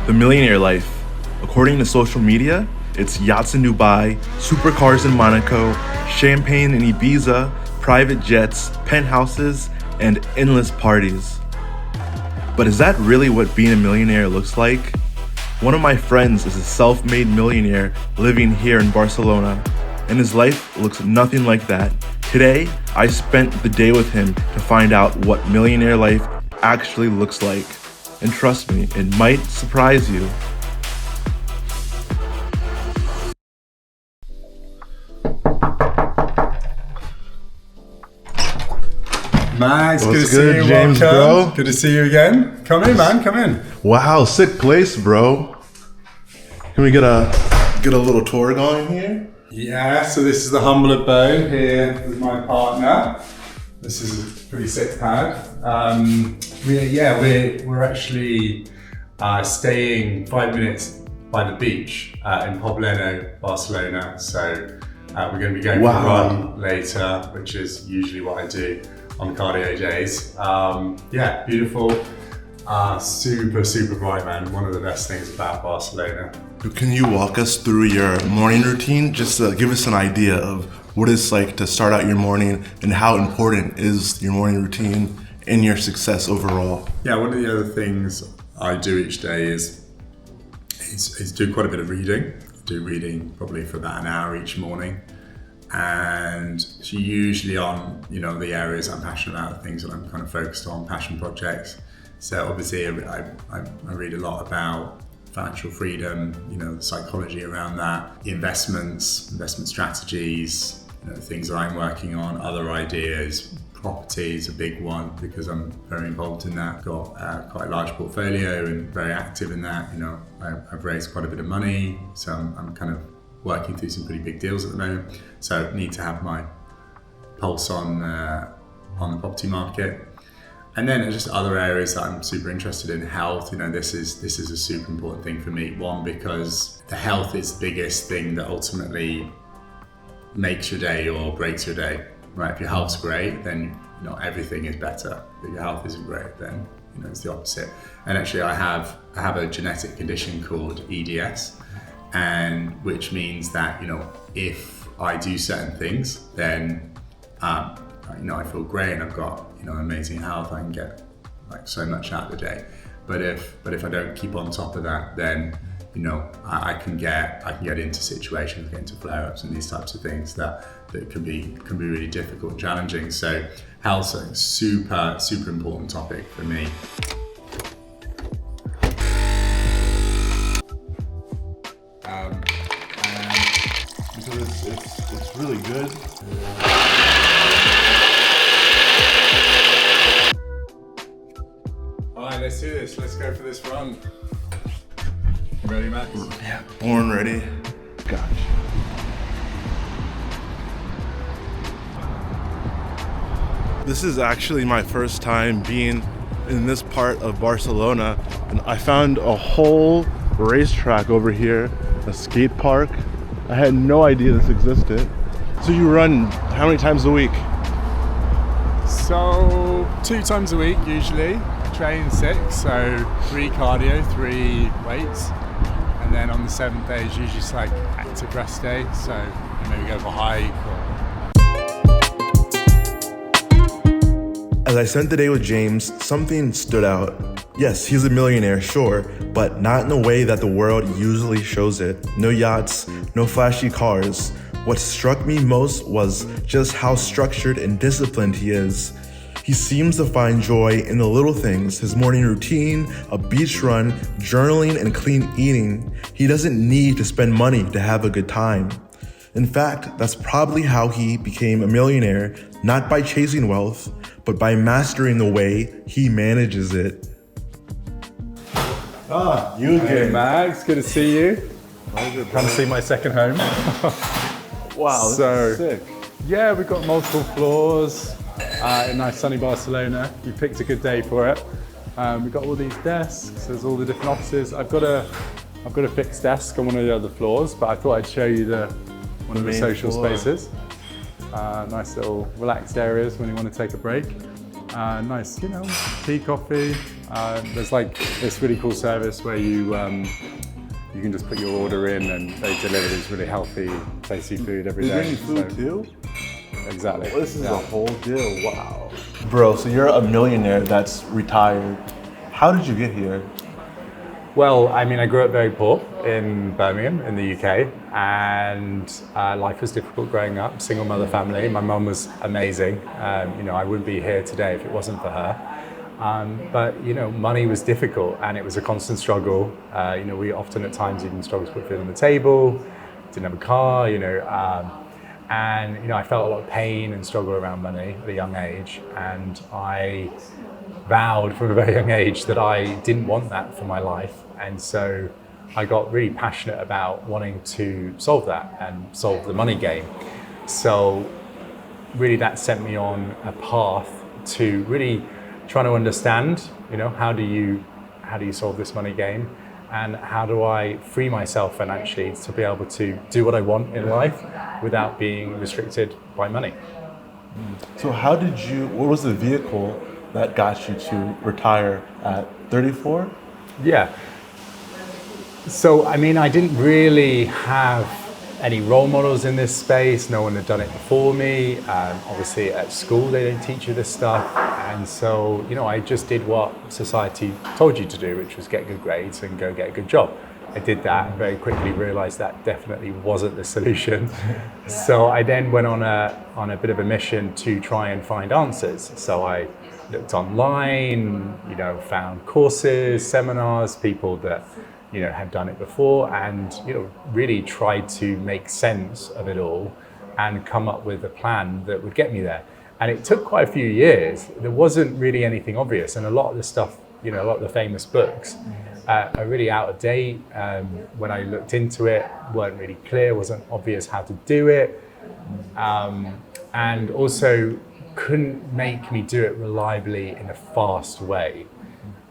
The millionaire life. According to social media, it's yachts in Dubai, supercars in Monaco, champagne in Ibiza, private jets, penthouses, and endless parties. But is that really what being a millionaire looks like? One of my friends is a self-made millionaire living here in Barcelona, and his life looks nothing like that. Today, I spent the day with him to find out what millionaire life actually looks like. And trust me, it might surprise you. Max, good to What's see good, you. James, Welcome. bro? Good to see you again. Come in, man. Come in. Wow, sick place, bro. Can we get a little tour going here? Yeah, so this is the humble abode here with my partner. This is a pretty sick pad. We're actually staying 5 minutes by the beach in Pobleno, Barcelona. So we're going to be going for a run later, which is usually what I do on cardio days. Beautiful. Super bright, man. One of the best things about Barcelona. Can you walk us through your morning routine? Just to give us an idea of what it's like to start out your morning and how important is your morning routine in your success overall? Yeah, one of the other things I do each day is do quite a bit of reading. I do reading probably for about an hour each morning. And usually on, the areas I'm passionate about, things that I'm kind of focused on, passion projects. So obviously I read a lot about financial freedom, the psychology around that, investment strategies, things that I'm working on, other ideas. Property is a big one because I'm very involved in that. Got quite a large portfolio and very active in that. I've raised quite a bit of money, so I'm kind of working through some pretty big deals at the moment. So need to have my pulse on the property market. And then just other areas that I'm super interested in, health. This is a super important thing for me. One, because the health is the biggest thing that ultimately makes your day or breaks your day. Right? If your health's great, then everything is better. If your health isn't great, then it's the opposite. And actually, I have a genetic condition called EDS, and which means that if I do certain things, then I feel great and I've got amazing health. I can get so much out of the day. But if I don't keep on top of that, then I can get into situations, get into flare-ups and these types of things that can be really difficult and challenging. So health's a super important topic for me. Because it's really good. Alright, let's do this. Let's go for this run. Ready, Max? Yeah, born ready. Gotcha. This is actually my first time being in this part of Barcelona, and I found a whole racetrack over here, a skate park. I had no idea this existed. So you run how many times a week? So 2 times a week usually. Train 6, so 3 cardio, 3 weights. And then on the 7th day is usually just like active rest day, so maybe go for a hike. As I spent the day with James, something stood out. Yes, he's a millionaire, sure, but not in the way that the world usually shows it. No yachts, no flashy cars. What struck me most was just how structured and disciplined he is. He seems to find joy in the little things, his morning routine, a beach run, journaling, and clean eating. He doesn't need to spend money to have a good time. In fact, that's probably how he became a millionaire, not by chasing wealth, but by mastering the way he manages it. You again. Hey Max, good to see you. Come to see my second home. Wow, this is sick. Yeah, we've got multiple floors in nice sunny Barcelona. You picked a good day for it. We've got all these desks, there's all the different offices. I've got a fixed desk on one of the other floors, but I thought I'd show you one of the social spaces. Nice little relaxed areas when you want to take a break. Nice, tea, coffee. There's like this really cool service where you can just put your order in and they deliver this really healthy, tasty food every day. Is there any food too? Exactly. This is a whole deal, wow. Bro, so you're a millionaire that's retired. How did you get here? Well, I mean, I grew up very poor in Birmingham in the UK, and life was difficult growing up, single mother family. My mum was amazing. I wouldn't be here today if it wasn't for her. But money was difficult and it was a constant struggle. We often at times even struggled to put food on the table, didn't have a car, and I felt a lot of pain and struggle around money at a young age. And I vowed from a very young age that I didn't want that for my life. And so I got really passionate about wanting to solve that and solve the money game. So really that sent me on a path to really trying to understand, how do you solve this money game, and how do I free myself financially to be able to do what I want in life without being restricted by money. So what was the vehicle that got you to retire at 34? Yeah. So, I mean, I didn't really have any role models in this space. No one had done it before me. Obviously at school they don't teach you this stuff. And so, I just did what society told you to do, which was get good grades and go get a good job. I did that and very quickly realized that definitely wasn't the solution. So I then went on a bit of a mission to try and find answers. So I looked online, found courses, seminars, people that had done it before, and really tried to make sense of it all and come up with a plan that would get me there. And it took quite a few years. There wasn't really anything obvious, and a lot of the stuff, a lot of the famous books are really out of date. When I looked into it, weren't really clear, wasn't obvious how to do it, and also couldn't make me do it reliably in a fast way.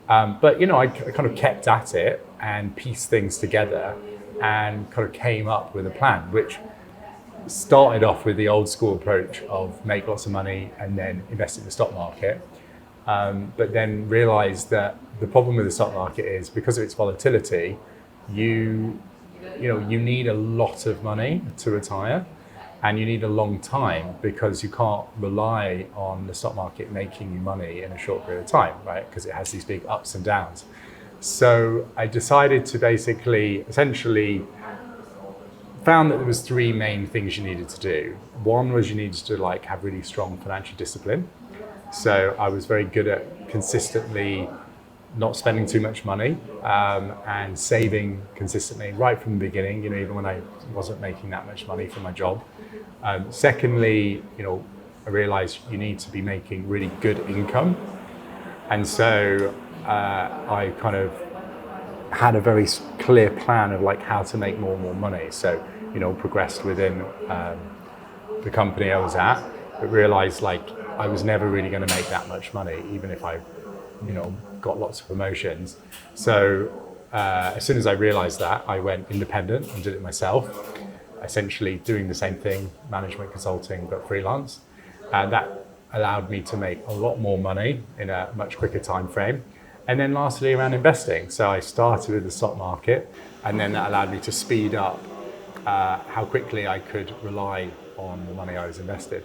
But I kind of kept at it and pieced things together and kind of came up with a plan, which started off with the old school approach of make lots of money and then invest in the stock market. But then realized that the problem with the stock market is because of its volatility, you need a lot of money to retire. And you need a long time because you can't rely on the stock market making you money in a short period of time, right? Because it has these big ups and downs. So I decided to essentially found that there was three main things you needed to do. One was you needed to have really strong financial discipline. So I was very good at consistently not spending too much money and saving consistently right from the beginning, even when I wasn't making that much money from my job. Secondly, I realized you need to be making really good income. And so I kind of had a very clear plan of how to make more and more money. So, progressed within the company I was at, but realized I was never really going to make that much money, even if I, got lots of promotions. So as soon as I realized that, I went independent and did it myself, essentially doing the same thing, management consulting, but freelance. And that allowed me to make a lot more money in a much quicker time frame. And then lastly, around investing. So I started with the stock market, and then that allowed me to speed up how quickly I could rely on the money I was invested.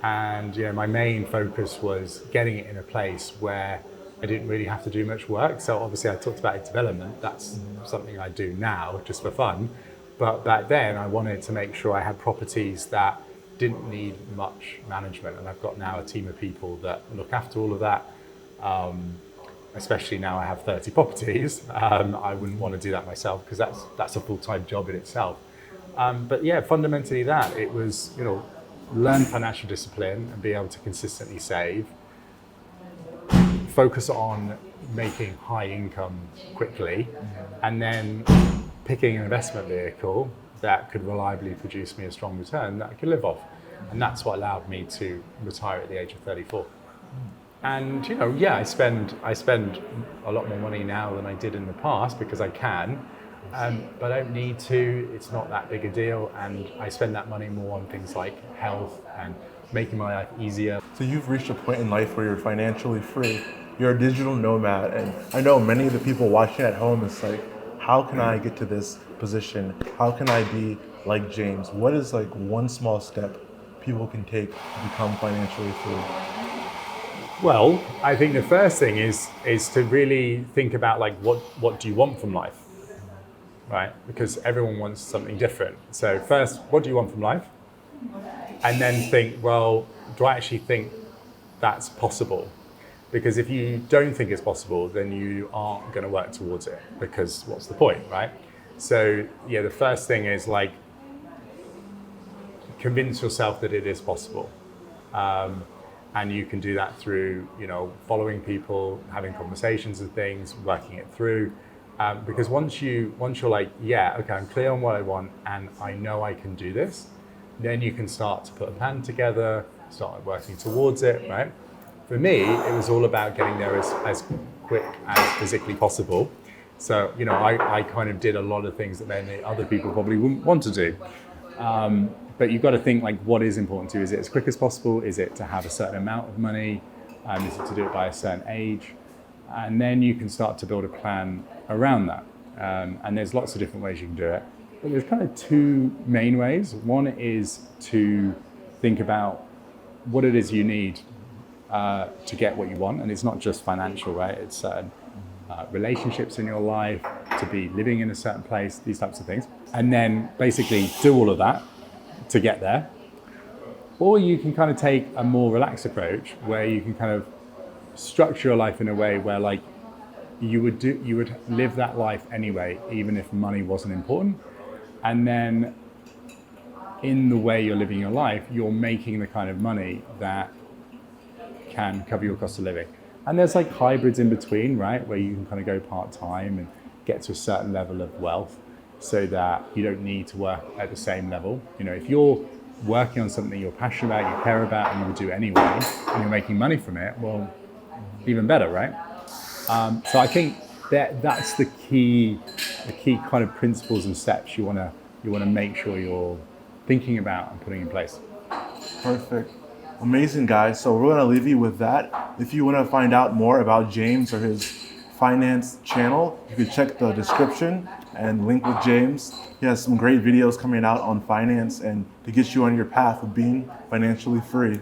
And my main focus was getting it in a place where I didn't really have to do much work. So obviously I talked about development. That's something I do now just for fun. But back then I wanted to make sure I had properties that didn't need much management. And I've got now a team of people that look after all of that. Especially now I have 30 properties. I wouldn't want to do that myself because that's a full-time job in itself. But yeah, fundamentally it was, learn financial discipline and be able to consistently save. Focus on making high income quickly, and then picking an investment vehicle that could reliably produce me a strong return that I could live off. And that's what allowed me to retire at the age of 34. And I spend a lot more money now than I did in the past because I can, but I don't need to. It's not that big a deal, and I spend that money more on things like health and making my life easier. So you've reached a point in life where you're financially free. You're a digital nomad, and I know many of the people watching at home is like, how can I get to this position? How can I be like James? What is like one small step people can take to become financially free? Well, I think the first thing is to really think about like what do you want from life, right? Because everyone wants something different. So first, what do you want from life? And then think, well, do I actually think that's possible? Because if you don't think it's possible, then you aren't going to work towards it, because what's the point, right? So yeah, the first thing is like convince yourself that it is possible. And you can do that through, following people, having conversations and things, working it through. Because once you're like, yeah, okay, I'm clear on what I want and I know I can do this, then you can start to put a plan together, start working towards it, right? For me, it was all about getting there as quick as physically possible. So, I kind of did a lot of things that many other people probably wouldn't want to do. But you've got to think like, what is important to you? Is it as quick as possible? Is it to have a certain amount of money? Is it to do it by a certain age? And then you can start to build a plan around that. And there's lots of different ways you can do it. But there's kind of two main ways. One is to think about what it is you need to get what you want. And it's not just financial, right? It's certain relationships in your life, to be living in a certain place, these types of things. And then basically do all of that to get there. Or you can kind of take a more relaxed approach where you can kind of structure your life in a way where like you would live that life anyway, even if money wasn't important. And then in the way you're living your life, you're making the kind of money that can cover your cost of living. And there's like hybrids in between, right? Where you can kind of go part-time and get to a certain level of wealth so that you don't need to work at the same level. If you're working on something you're passionate about, you care about, and you would do anyway, and you're making money from it, well, even better, right? So I think that's the key kind of principles and steps you want to make sure you're thinking about and putting in place. Perfect. Amazing, guys. So we're going to leave you with that. If you want to find out more about James or his finance channel, you can check the description and link with James. He has some great videos coming out on finance and to get you on your path of being financially free.